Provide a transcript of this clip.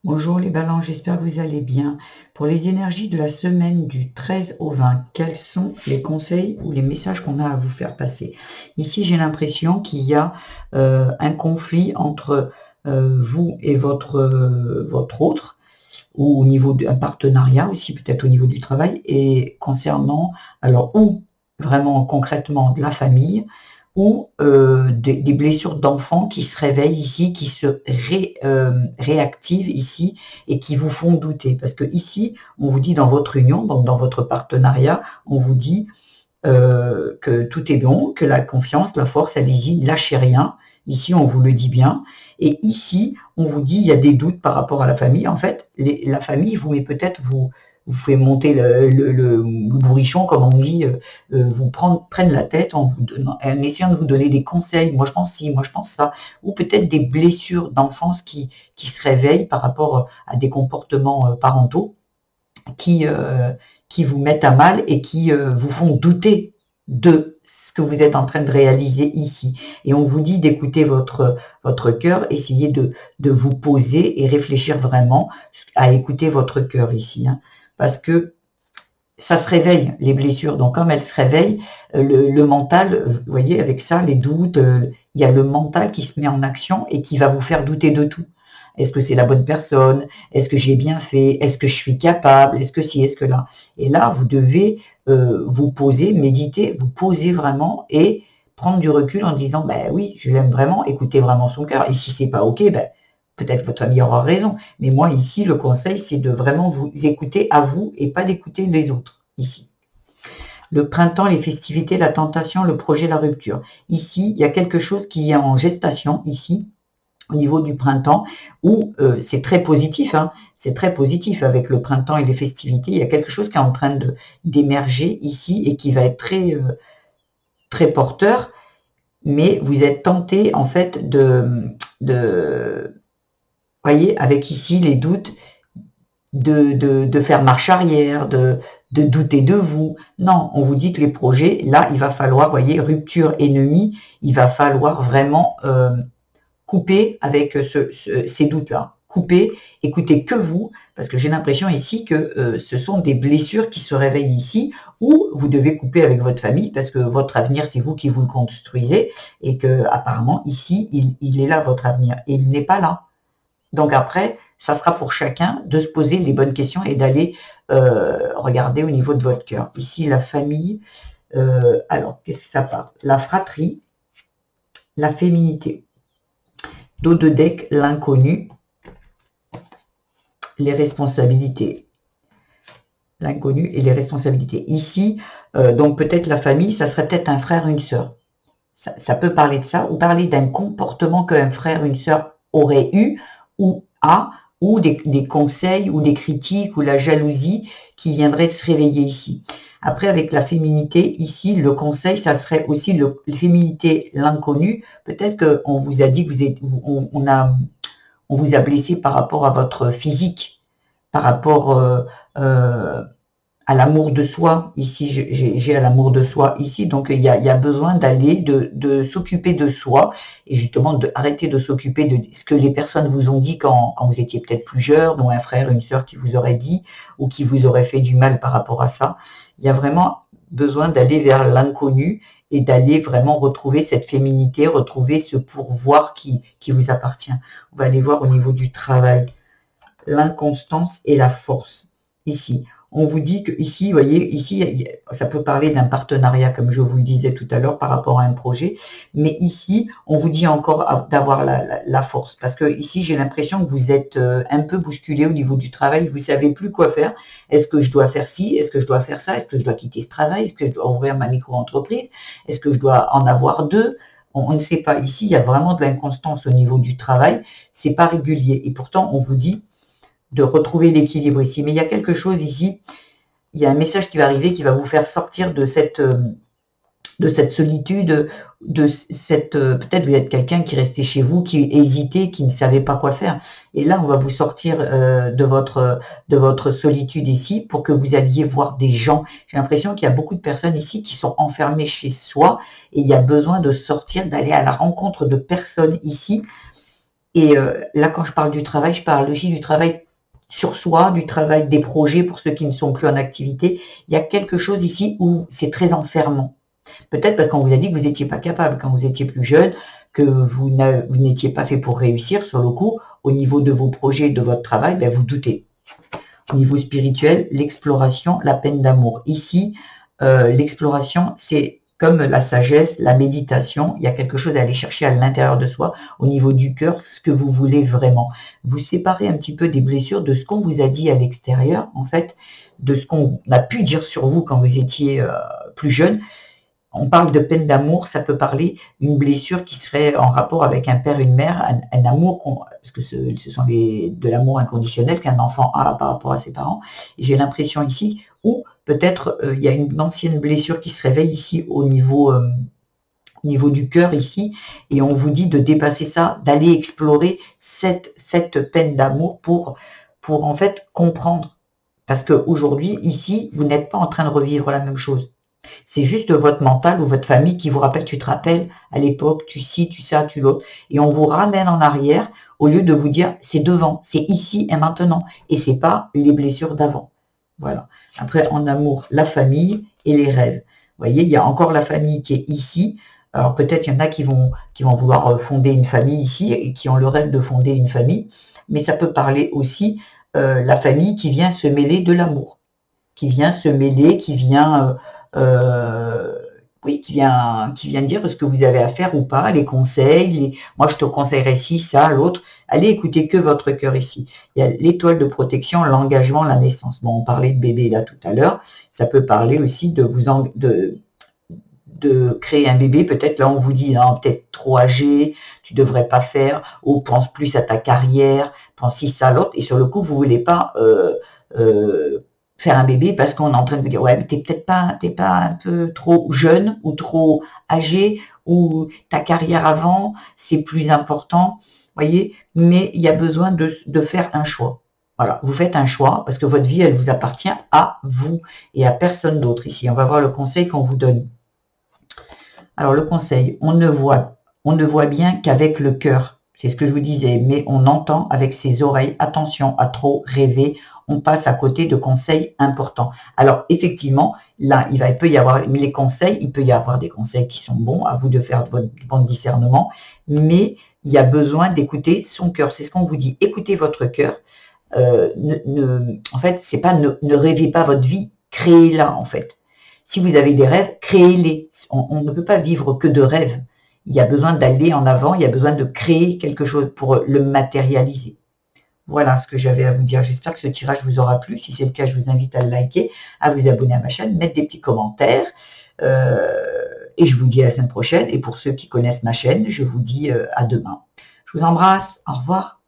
Bonjour les balances, j'espère que vous allez bien. Pour les énergies de la semaine du 13 au 20, quels sont les conseils ou les messages qu'on a à vous faire passer? Ici, j'ai l'impression qu'il y a un conflit entre vous et votre autre, ou au niveau d'un partenariat aussi, peut-être au niveau du travail, et concernant, alors, ou vraiment concrètement de la famille, ou des blessures d'enfants qui se réveillent ici, qui se réactivent ici et qui vous font douter. Parce que ici, on vous dit dans votre union, donc dans votre partenariat, on vous dit que tout est bon, que la confiance, la force, allez-y, ne lâchez rien. Ici, on vous le dit bien. Et ici, on vous dit, il y a des doutes par rapport à la famille. En fait, la famille vous met peut-être, vous fait monter le bourrichon, comme on dit, prennent la tête en essayant de vous donner des conseils. Moi, je pense ci, moi, je pense ça. Ou peut-être des blessures d'enfance qui se réveillent par rapport à des comportements parentaux qui, euh, qui vous mettent à mal et qui vous font douter de ce que vous êtes en train de réaliser ici. Et on vous dit d'écouter votre cœur, essayez de vous poser et réfléchir vraiment à écouter votre cœur ici. Hein, parce que ça se réveille, les blessures. Donc, comme elles se réveillent, le mental, vous voyez, avec ça, les doutes, il y a le mental qui se met en action et qui va vous faire douter de tout. Est-ce que c'est la bonne personne? Est-ce que j'ai bien fait? Est-ce que je suis capable? Est-ce que si? Est-ce que là? Et là, vous devez vous poser, méditer, vous poser vraiment et prendre du recul en disant, ben oui, je l'aime vraiment, écoutez vraiment son cœur. Et si c'est pas OK, ben, peut-être votre famille aura raison. Mais moi, ici, le conseil, c'est de vraiment vous écouter à vous et pas d'écouter les autres, ici. Le printemps, les festivités, la tentation, le projet, la rupture. Ici, il y a quelque chose qui est en gestation, ici, au niveau du printemps, où c'est très positif, hein, c'est très positif avec le printemps et les festivités. Il y a quelque chose qui est en train d'émerger ici et qui va être très porteur, mais vous êtes tenté, en fait, voyez, avec ici les doutes, de faire marche arrière, de douter de vous. Non, on vous dit que les projets, là, il va falloir, voyez, rupture ennemie, il va falloir vraiment couper avec ces doutes-là. Couper, écoutez que vous, parce que j'ai l'impression ici que ce sont des blessures qui se réveillent ici, ou vous devez couper avec votre famille, parce que votre avenir, c'est vous qui vous le construisez, et que apparemment ici, il est là, votre avenir, et il n'est pas là. Donc après, ça sera pour chacun de se poser les bonnes questions et d'aller regarder au niveau de votre cœur. Ici, la famille, alors, qu'est-ce que ça parle? La fratrie, la féminité. Dos de deck, l'inconnu, les responsabilités. L'inconnu et les responsabilités. Ici, donc peut-être la famille, ça serait peut-être un frère, une sœur. Ça peut parler de ça, ou parler d'un comportement qu'un frère, une sœur aurait eu, ou a, ou des conseils, ou des critiques, ou la jalousie qui viendrait se réveiller ici. Après, avec la féminité, ici, le conseil, ça serait aussi la féminité, l'inconnu. Peut-être qu'on vous a dit que on vous a blessé par rapport à votre physique, par rapport à l'amour de soi. Ici, j'ai à l'amour de soi ici, donc il y a besoin d'aller, de s'occuper de soi et justement d'arrêter de s'occuper de ce que les personnes vous ont dit quand vous étiez peut-être plus jeune, ou un frère, une sœur qui vous aurait dit ou qui vous aurait fait du mal par rapport à ça. Il y a vraiment besoin d'aller vers l'inconnu et d'aller vraiment retrouver cette féminité, retrouver ce pourvoir qui vous appartient. On va aller voir au niveau du travail, l'inconstance et la force. Ici, on vous dit que ici, vous voyez, ici, ça peut parler d'un partenariat, comme je vous le disais tout à l'heure, par rapport à un projet, mais ici, on vous dit encore d'avoir la force, parce que ici, j'ai l'impression que vous êtes un peu bousculé au niveau du travail, vous savez plus quoi faire. Est-ce que je dois faire ci? Est-ce que je dois faire ça? Est-ce que je dois quitter ce travail? Est-ce que je dois ouvrir ma micro-entreprise? Est-ce que je dois en avoir deux? On ne sait pas. Ici, il y a vraiment de l'inconstance au niveau du travail. C'est pas régulier. Et pourtant, on vous dit de retrouver l'équilibre ici. Mais il y a quelque chose ici, il y a un message qui va arriver qui va vous faire sortir de cette solitude, de cette peut-être vous êtes quelqu'un qui restait chez vous, qui hésitait, qui ne savait pas quoi faire. Et là, on va vous sortir de votre solitude ici pour que vous alliez voir des gens. J'ai l'impression qu'il y a beaucoup de personnes ici qui sont enfermées chez soi et il y a besoin de sortir, d'aller à la rencontre de personnes ici Et là, quand je parle du travail, je parle aussi du travail sur soi, du travail des projets pour ceux qui ne sont plus en activité. Il y a quelque chose ici où c'est très enfermant. Peut-être parce qu'on vous a dit que vous n'étiez pas capable quand vous étiez plus jeune, que vous n'étiez pas fait pour réussir. Sur le coup, au niveau de vos projets, de votre travail, ben vous doutez. Au niveau spirituel, l'exploration, la peine d'amour. Ici, l'exploration, c'est comme la sagesse, la méditation. Il y a quelque chose à aller chercher à l'intérieur de soi, au niveau du cœur, ce que vous voulez vraiment. Vous séparez un petit peu des blessures de ce qu'on vous a dit à l'extérieur, en fait, de ce qu'on a pu dire sur vous quand vous étiez plus jeune. On parle de peine d'amour, ça peut parler d'une blessure qui serait en rapport avec un père, une mère, un amour, parce que ce sont de l'amour inconditionnel qu'un enfant a par rapport à ses parents. Et j'ai l'impression ici où peut-être il y a une ancienne blessure qui se réveille ici au niveau du cœur ici, et on vous dit de dépasser ça, d'aller explorer cette peine d'amour pour en fait comprendre. Parce qu'aujourd'hui, ici, vous n'êtes pas en train de revivre la même chose. C'est juste votre mental ou votre famille qui vous rappelle, tu te rappelles, à l'époque, tu ci, tu ça, tu l'autre. Et on vous ramène en arrière au lieu de vous dire, c'est devant, c'est ici et maintenant. Et c'est pas les blessures d'avant. Voilà. Après, en amour, la famille et les rêves. Vous voyez, il y a encore la famille qui est ici. Alors peut-être il y en a qui vont vouloir fonder une famille ici et qui ont le rêve de fonder une famille. Mais ça peut parler aussi la famille qui vient se mêler de l'amour, qui vient se mêler, qui vient oui, qui vient dire ce que vous avez à faire ou pas, les conseils, moi je te conseillerais ci, ça, l'autre. Allez écouter que votre cœur ici. Il y a l'étoile de protection, l'engagement, la naissance. Bon, on parlait de bébé là tout à l'heure. Ça peut parler aussi de de créer un bébé. Peut-être là on vous dit, non, peut-être trop âgé, tu devrais pas faire, ou pense plus à ta carrière, pense ci, ça, l'autre. Et sur le coup, vous voulez pas faire un bébé parce qu'on est en train de vous dire, ouais, mais t'es pas un peu trop jeune ou trop âgé, ou ta carrière avant, c'est plus important, voyez, mais il y a besoin de faire un choix. Voilà, vous faites un choix parce que votre vie, elle vous appartient à vous et à personne d'autre ici. On va voir le conseil qu'on vous donne. Alors le conseil, on ne voit bien qu'avec le cœur, c'est ce que je vous disais, mais on entend avec ses oreilles. Attention à trop rêver, on passe à côté de conseils importants. Alors effectivement, là, il peut y avoir les conseils, il peut y avoir des conseils qui sont bons, à vous de faire votre bon discernement, mais il y a besoin d'écouter son cœur. C'est ce qu'on vous dit, écoutez votre cœur. En fait, c'est pas ne rêvez pas votre vie, créez-la en fait. Si vous avez des rêves, créez-les. On ne peut pas vivre que de rêves. Il y a besoin d'aller en avant, il y a besoin de créer quelque chose pour le matérialiser. Voilà ce que j'avais à vous dire. J'espère que ce tirage vous aura plu. Si c'est le cas, je vous invite à le liker, à vous abonner à ma chaîne, mettre des petits commentaires. Et je vous dis à la semaine prochaine. Et pour ceux qui connaissent ma chaîne, je vous dis à demain. Je vous embrasse. Au revoir.